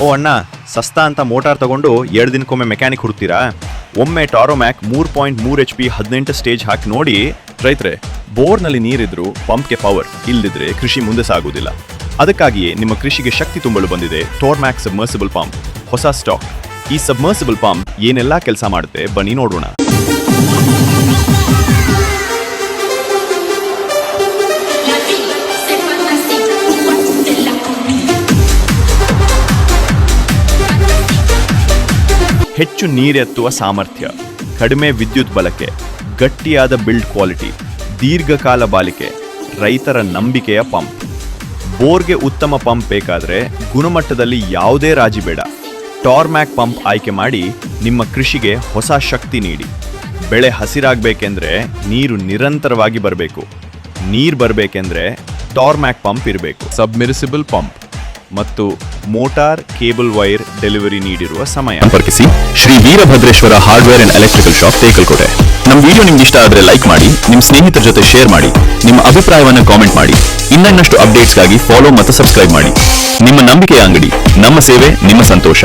ಓ ಅಣ್ಣ, ಸಸ್ತಾ ಅಂತ ಮೋಟಾರ್ ತಗೊಂಡು 2 ದಿನಕ್ಕೊಮ್ಮೆ ಮೆಕ್ಯಾನಿಕ್ ಹುಡುಕ್ತೀರಾ? ಒಮ್ಮೆ ಟಾರೋಮ್ಯಾಕ್ 3.3 HP 18 ಸ್ಟೇಜ್ ಹಾಕಿ ನೋಡಿ. ರೈತರೆ, ಬೋರ್ನಲ್ಲಿ ನೀರಿದ್ರು ಪಂಪ್ಗೆ ಪವರ್, ಇಲ್ದಿದ್ರೆ ಕೃಷಿ ಮುಂದೆ ಸಾಗುವುದಿಲ್ಲ. ಅದಕ್ಕಾಗಿಯೇ ನಿಮ್ಮ ಕೃಷಿಗೆ ಶಕ್ತಿ ತುಂಬಲು ಬಂದಿದೆ ಟೋರ್ಮ್ಯಾಕ್ ಸಬ್ಮರ್ಸಿಬಲ್ ಪಂಪ್, ಹೊಸ ಸ್ಟಾಕ್. ಈ ಸಬ್ಮರ್ಸಿಬಲ್ ಪಂಪ್ ಏನೆಲ್ಲಾ ಕೆಲಸ ಮಾಡುತ್ತೆ ಬನ್ನಿ ನೋಡೋಣ. ಹೆಚ್ಚು ನೀರೆತ್ತುವ ಸಾಮರ್ಥ್ಯ, ಕಡಿಮೆ ವಿದ್ಯುತ್ ಬಳಕೆ, ಗಟ್ಟಿಯಾದ ಬಿಲ್ಡ್ ಕ್ವಾಲಿಟಿ, ದೀರ್ಘಕಾಲ ಬಾಳಿಕೆ, ರೈತರ ನಂಬಿಕೆಯ ಪಂಪ್. ಬೋರ್ಗೆ ಉತ್ತಮ ಪಂಪ್ ಬೇಕಾದರೆ ಗುಣಮಟ್ಟದಲ್ಲಿ ಯಾವುದೇ ರಾಜಿ ಬೇಡ. ಟಾರ್ಮ್ಯಾಕ್ ಪಂಪ್ ಆಯ್ಕೆ ಮಾಡಿ ನಿಮ್ಮ ಕೃಷಿಗೆ ಹೊಸ ಶಕ್ತಿ ನೀಡಿ. ಬೆಳೆ ಹಸಿರಾಗಬೇಕೆಂದ್ರೆ ನೀರು ನಿರಂತರವಾಗಿ ಬರಬೇಕು. ನೀರು ಬರಬೇಕೆಂದ್ರೆ ಟಾರ್ಮ್ಯಾಕ್ ಪಂಪ್ ಇರಬೇಕು. ಸಬ್ಮಿರ್ಸಿಬಲ್ ಪಂಪ್ ಮತ್ತು ಮೋಟಾರ್ ಕೇಬಲ್ ವೈರ್ ಡೆಲಿವರಿ ನೀಡಿರುವ ಸಮಯ. ಸಂಪರ್ಕಿಸಿ Shri Veerabhadreshwara hardware and electrical shop, Tekkalakote. ನಮ್ಮ ವಿಡಿಯೋ ನಿಮ್ಗೆ ಇಷ್ಟ ಆದರೆ ಲೈಕ್ ಮಾಡಿ, ನಿಮ್ಮ ಸ್ನೇಹಿತರ ಜೊತೆ ಶೇರ್ ಮಾಡಿ, ನಿಮ್ಮ ಅಭಿಪ್ರಾಯವನ್ನು ಕಾಮೆಂಟ್ ಮಾಡಿ. ಇನ್ನಷ್ಟು ಅಪ್ಡೇಟ್ಸ್ಗಾಗಿ ಫಾಲೋ ಮತ್ತು ಸಬ್ಸ್ಕ್ರೈಬ್ ಮಾಡಿ. ನಿಮ್ಮ ನಂಬಿಕೆಯ ಅಂಗಡಿ, ನಮ್ಮ ಸೇವೆ, ನಿಮ್ಮ ಸಂತೋಷ.